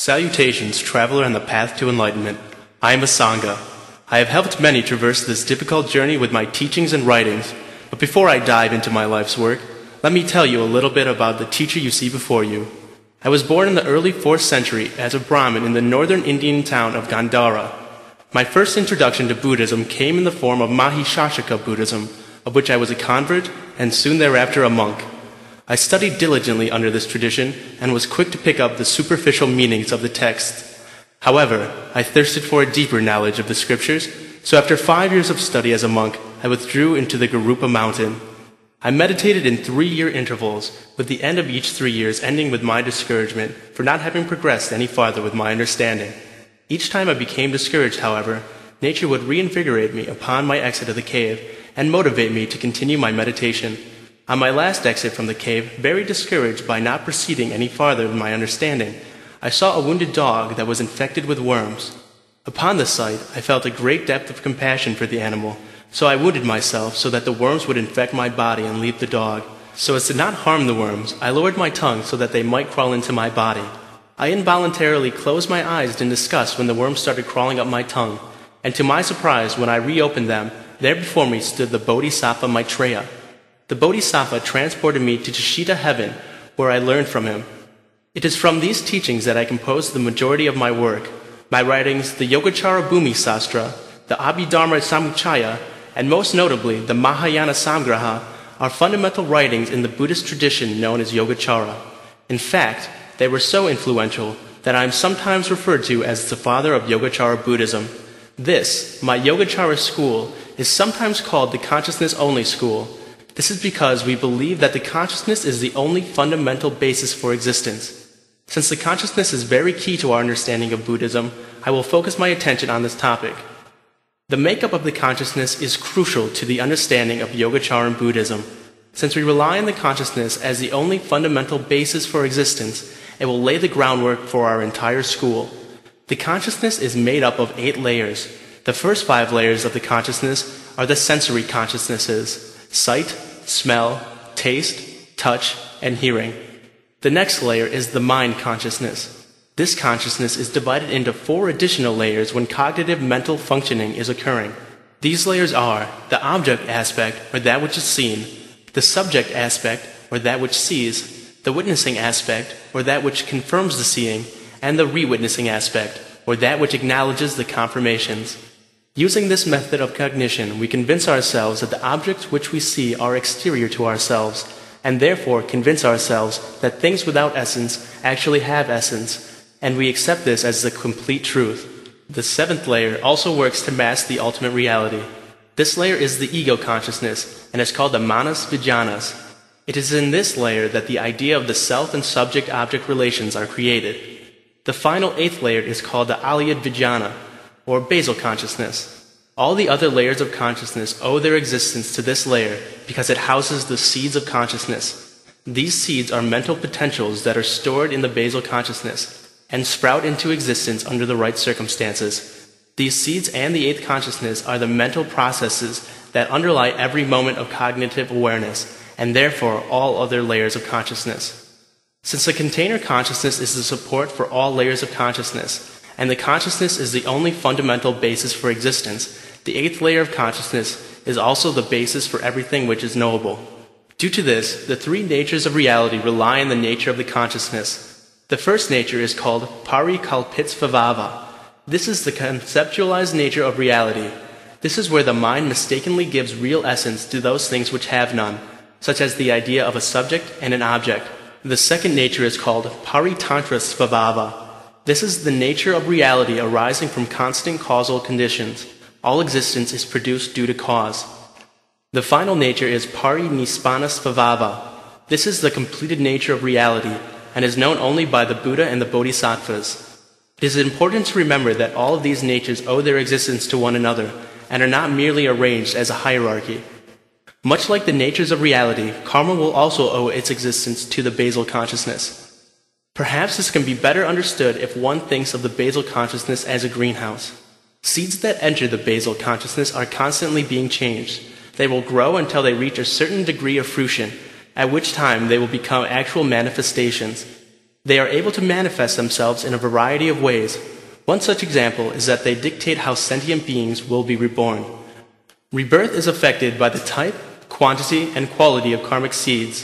Salutations, traveler on the path to enlightenment. I am Asanga. I have helped many traverse this difficult journey with my teachings and writings, but before I dive into my life's work, let me tell you a little bit about the teacher you see before you. I was born in the early 4th century as a Brahmin in the northern Indian town of Gandhara. My first introduction to Buddhism came in the form of Mahayana Buddhism, of which I was a convert and soon thereafter a monk. I studied diligently under this tradition and was quick to pick up the superficial meanings of the text. However, I thirsted for a deeper knowledge of the scriptures, so after 5 years of study as a monk, I withdrew into the Garupa mountain. I meditated in 3-year intervals, with the end of each 3 years ending with my discouragement for not having progressed any farther with my understanding. Each time I became discouraged, however, nature would reinvigorate me upon my exit of the cave and motivate me to continue my meditation. On my last exit from the cave, very discouraged by not proceeding any farther in my understanding, I saw a wounded dog that was infected with worms. Upon the sight, I felt a great depth of compassion for the animal, so I wounded myself so that the worms would infect my body and leave the dog. So as to not harm the worms, I lowered my tongue so that they might crawl into my body. I involuntarily closed my eyes in disgust when the worms started crawling up my tongue, and to my surprise, when I reopened them, there before me stood the Bodhisattva Maitreya. The Bodhisattva transported me to Tushita heaven, where I learned from him. It is from these teachings that I composed the majority of my work. My writings, the Yogacara Bhumi Sastra, the Abhidharma Samuccaya, and most notably the Mahayana Samgraha, are fundamental writings in the Buddhist tradition known as Yogacara. In fact, they were so influential that I am sometimes referred to as the father of Yogacara Buddhism. This, my Yogacara school, is sometimes called the consciousness-only school. This is because we believe that the consciousness is the only fundamental basis for existence. Since the consciousness is very key to our understanding of Buddhism, I will focus my attention on this topic. The makeup of the consciousness is crucial to the understanding of Yogacara and Buddhism. Since we rely on the consciousness as the only fundamental basis for existence, it will lay the groundwork for our entire school. The consciousness is made up of 8 layers. The first 5 layers of the consciousness are the sensory consciousnesses: sight, smell, taste, touch, and hearing. The next layer is the mind consciousness. This consciousness is divided into 4 additional layers when cognitive mental functioning is occurring. These layers are the object aspect, or that which is seen, the subject aspect, or that which sees, the witnessing aspect, or that which confirms the seeing, and the re-witnessing aspect, or that which acknowledges the confirmations. Using this method of cognition, we convince ourselves that the objects which we see are exterior to ourselves, and therefore convince ourselves that things without essence actually have essence, and we accept this as the complete truth. The 7th layer also works to mask the ultimate reality. This layer is the ego consciousness, and is called the manas vijnanas. It is in this layer that the idea of the self and subject-object relations are created. The final 8th layer is called the alaya vijnana, or basal consciousness. All the other layers of consciousness owe their existence to this layer because it houses the seeds of consciousness. These seeds are mental potentials that are stored in the basal consciousness and sprout into existence under the right circumstances. These seeds and the 8th consciousness are the mental processes that underlie every moment of cognitive awareness, and therefore all other layers of consciousness. Since the container consciousness is the support for all layers of consciousness, and the consciousness is the only fundamental basis for existence, the 8th layer of consciousness is also the basis for everything which is knowable. Due to this, the 3 natures of reality rely on the nature of the consciousness. The first nature is called parikalpitsvabhava. This is the conceptualized nature of reality. This is where the mind mistakenly gives real essence to those things which have none, such as the idea of a subject and an object. The second nature is called paritantrasvabhava. This is the nature of reality arising from constant causal conditions. All existence is produced due to cause. The final nature is parinispanasvabhava. This is the completed nature of reality, and is known only by the Buddha and the Bodhisattvas. It is important to remember that all of these natures owe their existence to one another, and are not merely arranged as a hierarchy. Much like the natures of reality, karma will also owe its existence to the basal consciousness. Perhaps this can be better understood if one thinks of the basal consciousness as a greenhouse. Seeds that enter the basal consciousness are constantly being changed. They will grow until they reach a certain degree of fruition, at which time they will become actual manifestations. They are able to manifest themselves in a variety of ways. One such example is that they dictate how sentient beings will be reborn. Rebirth is affected by the type, quantity, and quality of karmic seeds.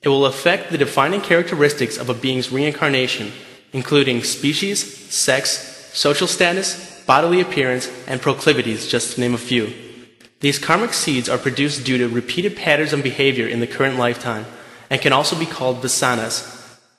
It will affect the defining characteristics of a being's reincarnation, including species, sex, social status, bodily appearance, and proclivities, just to name a few. These karmic seeds are produced due to repeated patterns of behavior in the current lifetime, and can also be called vasanas.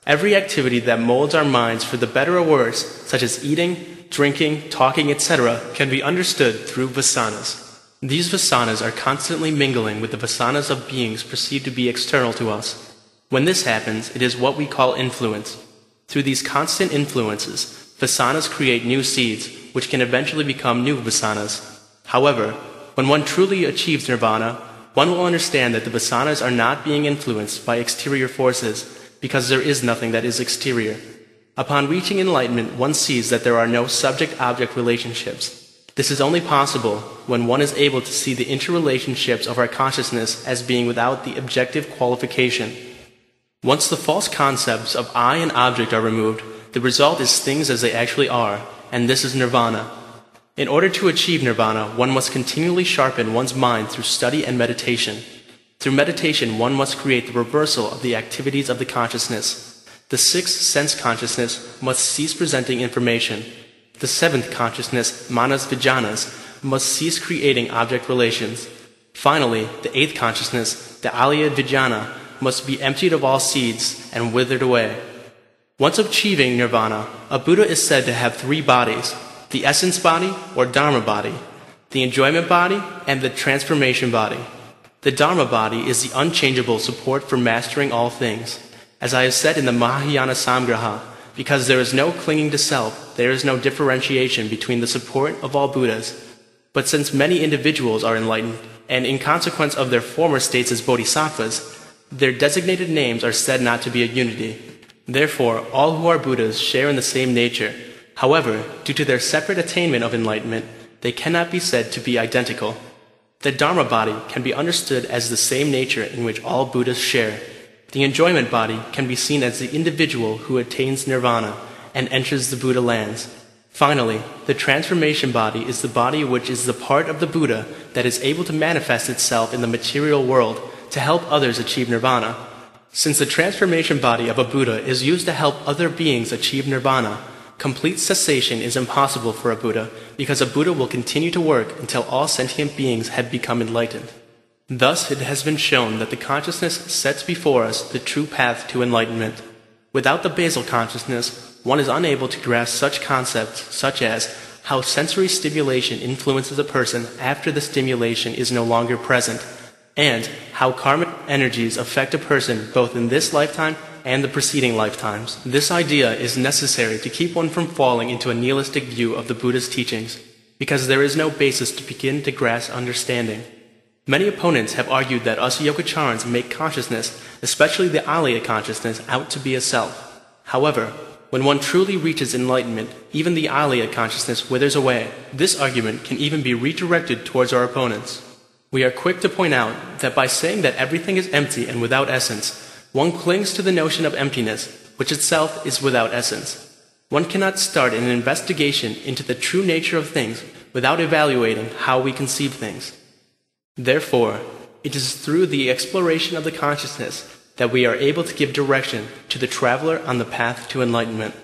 Every activity that molds our minds for the better or worse, such as eating, drinking, talking, etc., can be understood through vasanas. These vasanas are constantly mingling with the vasanas of beings perceived to be external to us. When this happens, it is what we call influence. Through these constant influences, vasanas create new seeds, which can eventually become new vasanas. However, when one truly achieves nirvana, one will understand that the vasanas are not being influenced by exterior forces, because there is nothing that is exterior. Upon reaching enlightenment, one sees that there are no subject-object relationships. This is only possible when one is able to see the interrelationships of our consciousness as being without the objective qualification. Once the false concepts of I and object are removed, the result is things as they actually are, and this is nirvana. In order to achieve nirvana, one must continually sharpen one's mind through study and meditation. Through meditation, one must create the reversal of the activities of the consciousness. The sixth sense consciousness must cease presenting information. The seventh consciousness, manas vijanas, must cease creating object relations. Finally, the eighth consciousness, the alaya vijnana, must be emptied of all seeds and withered away. Once achieving nirvana, a Buddha is said to have three bodies: the essence body or Dharma body, the enjoyment body, and the transformation body. The Dharma body is the unchangeable support for mastering all things. As I have said in the Mahayana Samgraha, because there is no clinging to self, there is no differentiation between the support of all Buddhas. But since many individuals are enlightened, and in consequence of their former states as bodhisattvas, their designated names are said not to be a unity. Therefore, all who are Buddhas share in the same nature. However, due to their separate attainment of enlightenment, they cannot be said to be identical. The Dharma body can be understood as the same nature in which all Buddhas share. The enjoyment body can be seen as the individual who attains nirvana and enters the Buddha lands. Finally, the transformation body is the body which is the part of the Buddha that is able to manifest itself in the material world to help others achieve nirvana. Since the transformation body of a Buddha is used to help other beings achieve nirvana, complete cessation is impossible for a Buddha, because a Buddha will continue to work until all sentient beings have become enlightened. Thus, it has been shown that the consciousness sets before us the true path to enlightenment. Without the basal consciousness, one is unable to grasp such concepts such as how sensory stimulation influences a person after the stimulation is no longer present, and how karmic energies affect a person both in this lifetime and the preceding lifetimes. This idea is necessary to keep one from falling into a nihilistic view of the Buddha's teachings, because there is no basis to begin to grasp understanding. Many opponents have argued that us Yogacarans make consciousness, especially the alaya consciousness, out to be a self. However, when one truly reaches enlightenment, even the alaya consciousness withers away. This argument can even be redirected towards our opponents. We are quick to point out that by saying that everything is empty and without essence, one clings to the notion of emptiness, which itself is without essence. One cannot start an investigation into the true nature of things without evaluating how we conceive things. Therefore, it is through the exploration of the consciousness that we are able to give direction to the traveler on the path to enlightenment.